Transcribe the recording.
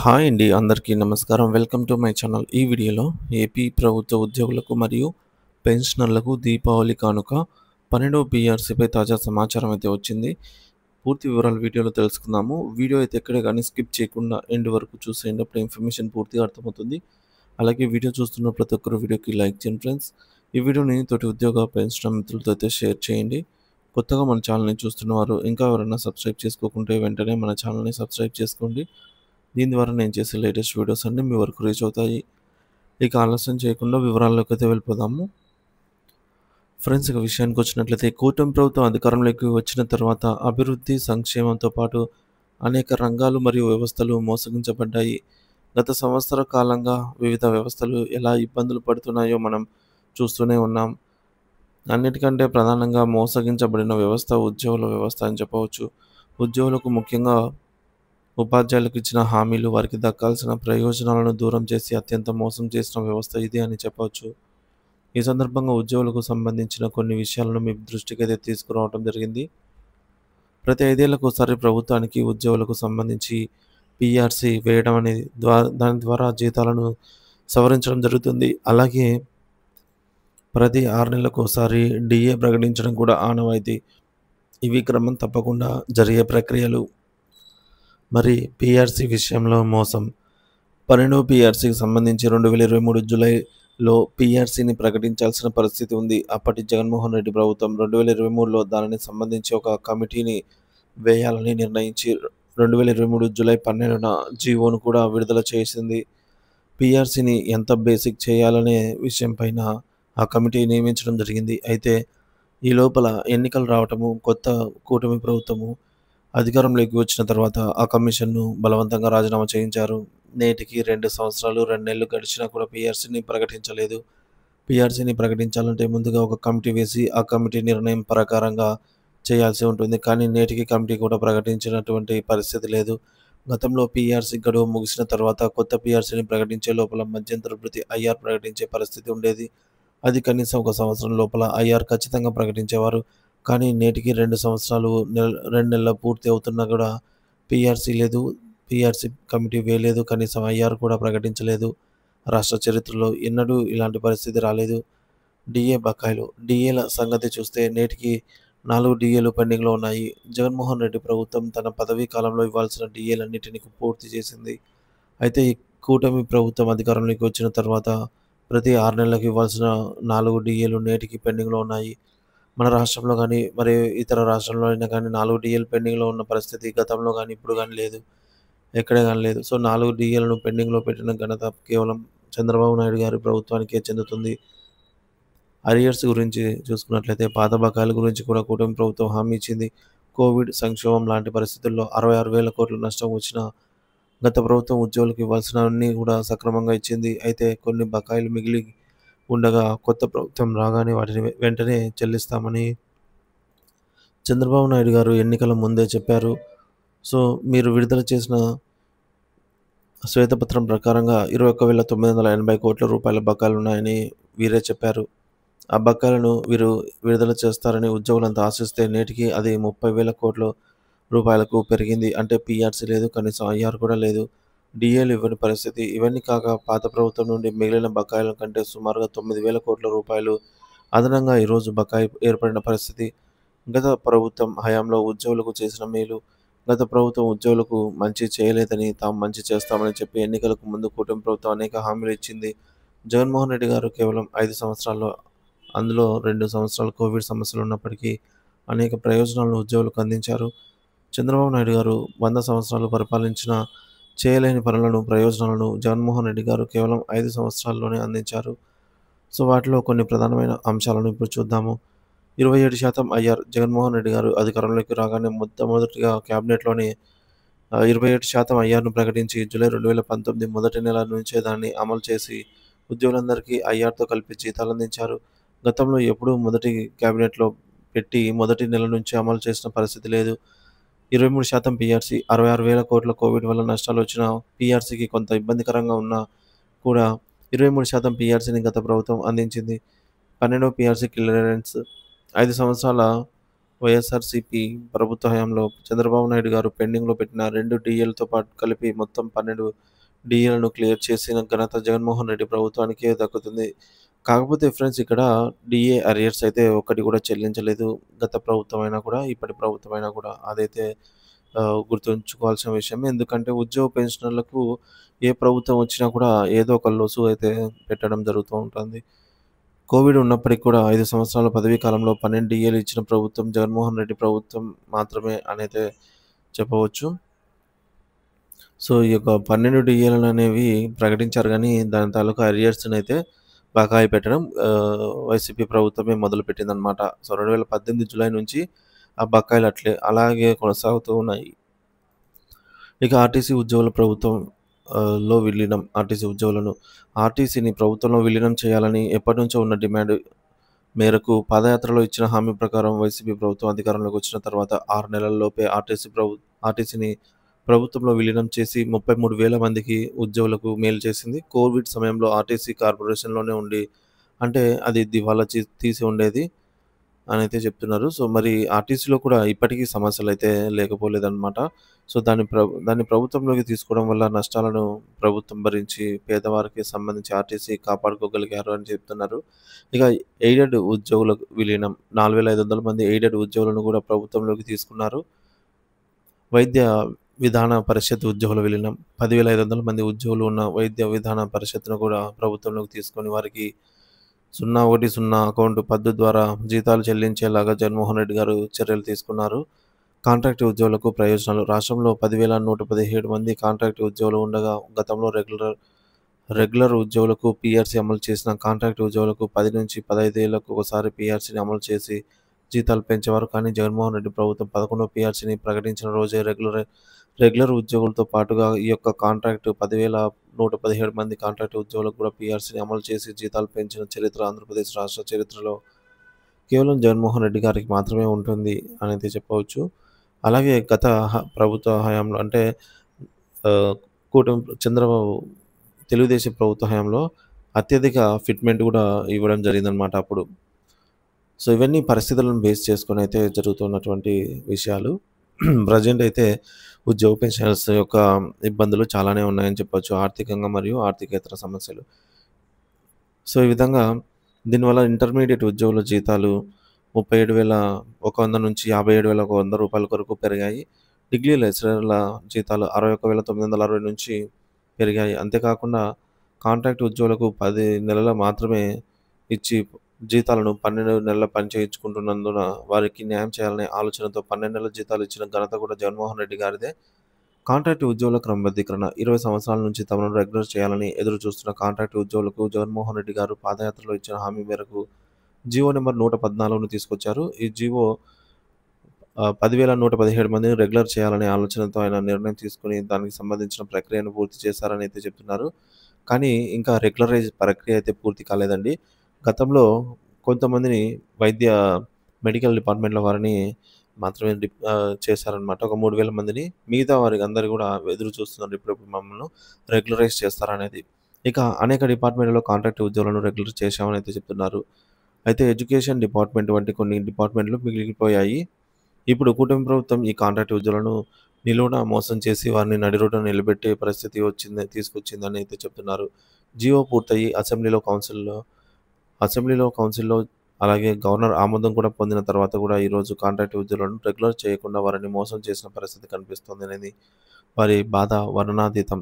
Hi అండి. అందరికీ నమస్కారం. Welcome to my channel. ఈ వీడియోలో ఏపీ ప్రభుత్వ ఉద్యోగులకు మరియు పెన్షనర్లకు దీపావళి కానుక 12వ పీఆర్సీపై తాజా సమాచారం అయితే వచ్చింది. పూర్తి వివరాలు వీడియోలో తెలుసుకుందాము. వీడియో అయితే ఎక్కడే కానీ స్కిప్ చేయకుండా ఎండ్ వరకు చూసేయండి. అప్పుడు ఇన్ఫర్మేషన్ పూర్తిగా అర్థమవుతుంది. అలాగే వీడియో చూస్తున్న ప్రతి ఒక్కరు వీడియోకి లైక్ చేయండి ఫ్రెండ్స్. ఈ వీడియోని తోటి ఉద్యోగ పెన్షనర్ మిత్రులతో అయితే షేర్ చేయండి. కొత్తగా మన ఛానల్‌ని చూస్తున్నవారు ఇంకా ఎవరైనా సబ్స్క్రైబ్ చేసుకోకుంటే వెంటనే మన ఛానల్‌ని సబ్స్క్రైబ్ చేసుకోండి. దీని ద్వారా నేను చేసే లేటెస్ట్ వీడియోస్ అన్నీ మీ వరకు రీచ్ అవుతాయి. ఇక ఆలస్యం చేయకుండా వివరాల్లోకి అయితే వెళ్ళిపోదాము. ఫ్రెండ్స్, ఇక విషయానికి వచ్చినట్లయితే కూటమి ప్రభుత్వం అధికారంలోకి వచ్చిన తర్వాత అభివృద్ధి, సంక్షేమంతో పాటు అనేక రంగాలు మరియు వ్యవస్థలు మోసగించబడ్డాయి. గత సంవత్సర కాలంగా వివిధ వ్యవస్థలు ఎలా ఇబ్బందులు పడుతున్నాయో మనం చూస్తూనే ఉన్నాం. అన్నిటికంటే ప్రధానంగా మోసగించబడిన వ్యవస్థ ఉద్యోగుల వ్యవస్థ అని చెప్పవచ్చు. ఉద్యోగులకు ముఖ్యంగా ఉపాధ్యాయులకు ఇచ్చిన హామీలు, వారికి దక్కాల్సిన ప్రయోజనాలను దూరం చేసి అత్యంత మోసం చేసిన వ్యవస్థ ఇది అని చెప్పవచ్చు. ఈ సందర్భంగా ఉద్యోగులకు సంబంధించిన కొన్ని విషయాలను మీ దృష్టికైతే తీసుకురావడం జరిగింది. ప్రతి 5 ఏళ్లకోసారి ప్రభుత్వానికి ఉద్యోగులకు సంబంధించి పీఆర్సీ వేయడం అనేది దాని ద్వారా జీతాలను సవరించడం జరుగుతుంది. అలాగే ప్రతి 6 నెలలకోసారి డీఏ ప్రకటించడం కూడా ఆనవాయితీ. ఇవి క్రమం తప్పకుండా జరిగే ప్రక్రియలు. మరి పీఆర్సీ విషయంలో మోసం. 12వ పీఆర్సీకి సంబంధించి 2023 జూలైలో పీఆర్సీని ప్రకటించాల్సిన పరిస్థితి ఉంది. అప్పటి జగన్మోహన్ రెడ్డి ప్రభుత్వం 2023లో దానికి సంబంధించి ఒక కమిటీని వేయాలని నిర్ణయించి 2023 జూలై 12న జీవోను కూడా విడుదల చేసింది. పీఆర్సీని ఎంత బేసిక్ చేయాలనే విషయం పైన ఆ కమిటీ నియమించడం జరిగింది. అయితే ఈ లోపల ఎన్నికలు రావటము, కొత్త కూటమి ప్రభుత్వము అధికారంలోకి వచ్చిన తర్వాత ఆ కమిషన్‌ను బలవంతంగా రాజీనామా చేయించారు. నేటికి 2 సంవత్సరాలు, 2 నెలలు గడిచినా కూడా పీఆర్సీని ప్రకటించలేదు. పీఆర్సీని ప్రకటించాలంటే ముందుగా ఒక కమిటీ వేసి, ఆ కమిటీ నిర్ణయం ప్రకారంగా చేయాల్సి ఉంటుంది. కానీ నేటికి కమిటీ కూడా ప్రకటించినటువంటి పరిస్థితి లేదు. గతంలో పీఆర్సీ గడువు ముగిసిన తర్వాత కొత్త పీఆర్సీని ప్రకటించే లోపల మధ్యంతర భృతి ఐఆర్ ప్రకటించే పరిస్థితి ఉండేది. అది కనీసం ఒక సంవత్సరం లోపల ఐఆర్ ఖచ్చితంగా ప్రకటించేవారు. కానీ నేటికి 2 సంవత్సరాలు 2 నెలలు పూర్తి అవుతున్నా కూడా పీఆర్సీ లేదు. పీఆర్సీ కమిటీ వేయలేదు. కనీసం ఐఆర్ కూడా ప్రకటించలేదు. రాష్ట్ర చరిత్రలో ఎన్నడూ ఇలాంటి పరిస్థితి రాలేదు. డీఏ బకాయిలు. డీఏల సంగతి చూస్తే నేటికి 4 డీఏలు పెండింగ్‌లో ఉన్నాయి. జగన్మోహన్ రెడ్డి ప్రభుత్వం తన పదవీ కాలంలో ఇవ్వాల్సిన డీఏలన్నిటిని పూర్తి చేసింది. అయితే ఈ కూటమి ప్రభుత్వం అధికారంలోకి వచ్చిన తర్వాత ప్రతి 6 నెలలకు ఇవ్వాల్సిన 4 డీఏలు నేటికి పెండింగ్‌లో ఉన్నాయి. మన రాష్ట్రంలో గానీ, మరి ఇతర రాష్ట్రాల్లో అయినా కానీ 4 డీఏలు పెండింగ్‌లో ఉన్న పరిస్థితి గతంలో గానీ, ఇప్పుడు గానీ లేదు. ఎక్కడ గానీ లేదు. సో, 4 డీఏలను పెండింగ్‌లో పెట్టిన ఘనత కేవలం చంద్రబాబు నాయుడు గారి ప్రభుత్వానికే చెందుతుంది. అరియర్స్ గురించి చూసుకున్నట్లయితే పాత బకాయిల గురించి కూడా కూటమి ప్రభుత్వం హామీ ఇచ్చింది. కోవిడ్, సంక్షోభం లాంటి పరిస్థితుల్లో 66,000 కోట్ల నష్టం వచ్చినా గత ప్రభుత్వం ఉద్యోగులకు ఇవ్వాల్సినవన్నీ కూడా సక్రమంగా ఇచ్చింది. అయితే కొన్ని బకాయిలు మిగిలి ఉండగా కొత్త ప్రభుత్వం రాగానే వాటిని వెంటనే చెల్లిస్తామని చంద్రబాబు నాయుడు గారు ఎన్నికల ముందే చెప్పారు. సో, మీరు విడుదల చేసిన శ్వేతపత్రం ప్రకారంగా 21,980 కోట్ల రూపాయల బకాయిలున్నాయని వీరే చెప్పారు. ఆ బకాయిలను వీరు విడుదల చేస్తారని ఉద్యోగులంతా ఆశిస్తే నేటికి అది 30,000 కోట్ల రూపాయలకు పెరిగింది. అంటే పీఆర్సీ లేదు. కనీసం ఐఆర్ కూడా లేదు. డీఏలు ఇవ్వని పరిస్థితి. ఇవన్నీ కాక పాత ప్రభుత్వం నుండి మిగిలిన బకాయిల కంటే సుమారుగా 9,000 కోట్ల రూపాయలు అదనంగా ఈరోజు బకాయి ఏర్పడిన పరిస్థితి. గత ప్రభుత్వం హయాంలో ఉద్యోగులకు చేసిన మేలు. గత ప్రభుత్వం ఉద్యోగులకు మంచి చేయలేదని తాము మంచి చేస్తామని చెప్పి ఎన్నికలకు ముందు కూటమి ప్రభుత్వం అనేక హామీలు ఇచ్చింది. జగన్మోహన్ రెడ్డి గారు కేవలం 5 సంవత్సరాల్లో, అందులో 2 సంవత్సరాలు కోవిడ్ సమస్యలు ఉన్నప్పటికీ అనేక ప్రయోజనాలను ఉద్యోగులకు అందించారు. చంద్రబాబు నాయుడు గారు 100 సంవత్సరాలు పరిపాలించిన చేయలేని పనులను, ప్రయోజనాలను జగన్మోహన్ రెడ్డి గారు కేవలం 5 సంవత్సరాల్లోనే అందించారు. సో, వాటిలో కొన్ని ప్రధానమైన అంశాలను ఇప్పుడు చూద్దాము. 27% ఐఆర్. జగన్మోహన్ రెడ్డి గారు అధికారంలోకి రాగానే మొట్టమొదటిగా క్యాబినెట్‌లోనే 27% ఐఆర్‌ను ప్రకటించి జూలై 2019 మొదటి నెల నుంచే దాన్ని అమలు చేసి ఉద్యోగులందరికీ ఐఆర్‌తో కలిపి జీతాలందించారు. గతంలో ఎప్పుడూ మొదటి క్యాబినెట్‌లో పెట్టి మొదటి నెల నుంచి అమలు చేసిన పరిస్థితి లేదు. 23% పీఆర్సీ. 66,000 కోట్ల కోవిడ్ వల్ల నష్టాలొచ్చినా పీఆర్సీకి కొంత ఇబ్బందికరంగా ఉన్నా కూడా 23% పీఆర్సీని గత ప్రభుత్వం అందించింది. 12వ పీఆర్సీ క్లియరెన్స్. 5 సంవత్సరాల వైఎస్ఆర్‌సీపీ ప్రభుత్వ హయాంలో చంద్రబాబు నాయుడు గారు పెండింగ్‌లో పెట్టిన 2 డీఏలతో పాటు కలిపి మొత్తం 12 డీఏలను క్లియర్ చేసిన ఘనత జగన్మోహన్ రెడ్డి ప్రభుత్వానికే దక్కుతుంది. కాకపోతే ఫ్రెండ్స్ ఇక్కడ డీఏ అరియర్స్ అయితే ఒక్కటి కూడా చెల్లించలేదు. గత ప్రభుత్వమైనా కూడా, ఇప్పటి ప్రభుత్వమైనా కూడా. అదైతే గుర్తుంచుకోవాల్సిన విషయం. ఎందుకంటే ఉద్యోగ పెన్షనర్లకు ఏ ప్రభుత్వం వచ్చినా కూడా ఏదో ఒక లొసుగు అయితే పెట్టడం జరుగుతూ ఉంటుంది. కోవిడ్ ఉన్నప్పటికి కూడా 5 సంవత్సరాల పదవీ కాలంలో 12 డీఏలు ఇచ్చిన ప్రభుత్వం జగన్మోహన్ రెడ్డి ప్రభుత్వం మాత్రమే అనైతే చెప్పవచ్చు. సో, ఈ యొక్క 12 డీఏలనేవి ప్రకటించారు గానీ, దాని తాలూకా అరియర్స్‌నైతే బకాయి పెట్టడం వైసీపీ ప్రభుత్వమే మొదలుపెట్టిందనమాట. సో, 2018 జులై నుంచి ఆ బకాయిలు అలాగే కొనసాగుతూ ఉన్నాయి. ఇక ఆర్టీసీ ఉద్యోగుల ప్రభుత్వం లో విలీనం. ఆర్టీసీ ఉద్యోగులను ఆర్టీసీని ప్రభుత్వంలో విలీనం చేయాలని ఎప్పటినుంచో ఉన్న డిమాండ్ మేరకు పాదయాత్రలో ఇచ్చిన హామీ ప్రకారం వైసీపీ ప్రభుత్వం అధికారంలోకి వచ్చిన తర్వాత 6 నెలల్లోపే ఆర్టీసీని ప్రభుత్వంలో విలీనం చేసి 33,000 మందికి ఉద్యోగులకు మేలు చేసింది. కోవిడ్ సమయంలో ఆర్టీసీ కార్పొరేషన్‌లోనే ఉండి అంటే అది దివాలా తీసి ఉండేది అనైతే చెప్తున్నారు. సో, మరి ఆర్టీసీలో కూడా ఇప్పటికీ సమస్యలైతే లేకపోలేదనమాట. సో, దాన్ని ప్రభుత్వంలోకి తీసుకోవడం వల్ల నష్టాలను ప్రభుత్వం భరించి పేదవారికి సంబంధించి ఆర్టీసీ కాపాడుకోగలిగారు అని చెప్తున్నారు. ఇక ఎయిడెడ్ ఉద్యోగుల విలీనం 4,500 మంది ఎయిడెడ్ ఉద్యోగులను కూడా ప్రభుత్వంలోకి తీసుకున్నారు. వైద్య విధాన పరిషత్ ఉద్యోగుల విలీనం 10,500 మంది ఉద్యోగులు ఉన్న వైద్య విధాన పరిషత్‌ను కూడా ప్రభుత్వంలోకి తీసుకొని వారికి 010 అకౌంట్ పద్ధతి ద్వారా జీతాలు చెల్లించేలాగా జగన్మోహన్ రెడ్డి గారు చర్యలు తీసుకున్నారు. కాంట్రాక్ట్ ఉద్యోగులకు ప్రయోజనాలు. రాష్ట్రంలో 10,117 మంది కాంట్రాక్ట్ ఉద్యోగులు ఉండగా గతంలో రెగ్యులర్ ఉద్యోగులకు పీఆర్సీ అమలు చేసిన కాంట్రాక్ట్ ఉద్యోగులకు 10-15 ఏళ్లకు ఒకసారి పీఆర్సీని అమలు చేసి జీతాలు పెంచేవారు. కానీ జగన్మోహన్ రెడ్డి ప్రభుత్వం 11వ పీఆర్సీని ప్రకటించిన రోజే రెగ్యులర్ ఉద్యోగులతో పాటుగా ఈ యొక్క కాంట్రాక్ట్ 10,117 మంది కాంట్రాక్ట్ ఉద్యోగులకు కూడా పీఆర్సీని అమలు చేసి జీతాలు పెంచిన చరిత్ర ఆంధ్రప్రదేశ్ రాష్ట్ర చరిత్రలో కేవలం జగన్మోహన్ రెడ్డి గారికి మాత్రమే ఉంటుంది అనైతే చెప్పవచ్చు. అలాగే గత ప్రభుత్వ హయాంలో అంటే ఆహ్, చంద్రబాబు తెలుగుదేశం ప్రభుత్వ హయాంలో అత్యధిక ఫిట్‌మెంట్ కూడా ఇవ్వడం జరిగిందనమాట అప్పుడు. సో, ఇవన్నీ పరిస్థితులను బేస్ చేసుకొని అయితే జరుగుతున్నటువంటి విషయాలు. ప్రెజెంట్ అయితే ఉద్యోగ పెన్షనర్స్ యొక్క ఇబ్బందులు చాలానే ఉన్నాయని చెప్పొచ్చు. ఆర్థికంగా మరియు ఆర్థికేతర సమస్యలు. సో, ఈ విధంగా దీనివల్ల ఇంటర్మీడియేట్ ఉద్యోగుల జీతాలు 37,100 నుంచి 57,100 వరకు పెరిగాయి. డిగ్రీ లెక్చరర్ల జీతాలు 61,960 నుంచి పెరిగాయి. అంతేకాకుండా కాంట్రాక్ట్ ఉద్యోగులకు 10 నెలలు మాత్రమే ఇచ్చి జీతాలను 12 నెలల పని చేయించుకుంటున్నందున వారికి న్యాయం చేయాలనే ఆలోచనతో 12 నెలల జీతాలు ఇచ్చిన ఘనత కూడా జగన్మోహన్ రెడ్డి గారిదే. కాంట్రాక్ట్ ఉద్యోగుల క్రమబద్ధీకరణ 20 సంవత్సరాల నుంచి తమను రెగ్యులర్ చేయాలని ఎదురు చూస్తున్న కాంట్రాక్ట్ ఉద్యోగులకు జగన్మోహన్ రెడ్డి గారు పాదయాత్రలో ఇచ్చిన హామీ మేరకు జీవో నంబర్ 114ను తీసుకొచ్చారు. ఈ జీవో 10,117 మందిని రెగ్యులర్ చేయాలనే ఆలోచనతో ఆయన నిర్ణయం తీసుకొని దానికి సంబంధించిన ప్రక్రియను పూర్తి చేశారని అయితే చెప్తున్నారు. కానీ ఇంకా రెగ్యులరైజ్ ప్రక్రియ అయితే పూర్తి కాలేదండి. గతంలో కొంతమందిని మెడికల్ డిపార్ట్మెంట్‌ల వారిని మాత్రమే చేశారనమాట. ఒక 3,000 మందిని. మిగతా వారికి అందరూ కూడా ఎదురు చూస్తున్నారు ఎప్పుడెప్పుడు మమ్మల్ని రెగ్యులరైజ్ చేస్తారనేది. ఇక అనేక డిపార్ట్మెంట్‌లలో కాంట్రాక్ట్ ఉద్యోగులను రెగ్యులర్ చేశామని అయితే చెప్తున్నారు. అయితే ఎడ్యుకేషన్ డిపార్ట్మెంట్ వంటి కొన్ని డిపార్ట్మెంట్‌లు మిగిలిపోయాయి. ఇప్పుడు కూటమి ప్రభుత్వం ఈ కాంట్రాక్ట్ ఉద్యోగులను నిలువున మోసం చేసి వారిని నడి రోడ్డున నిలబెట్టే పరిస్థితి తీసుకొచ్చిందని అయితే చెప్తున్నారు. జీవో పూర్తయి అసెంబ్లీలో, కౌన్సిల్‌లో అలాగే గవర్నర్ ఆమోదం కూడా పొందిన తర్వాత కూడా ఈరోజు కాంట్రాక్ట్ ఉద్యోగులను రెగ్యులర్ చేయకుండా వారిని మోసం చేసిన పరిస్థితి కనిపిస్తోందనేది వారి బాధ వర్ణనాతీతం.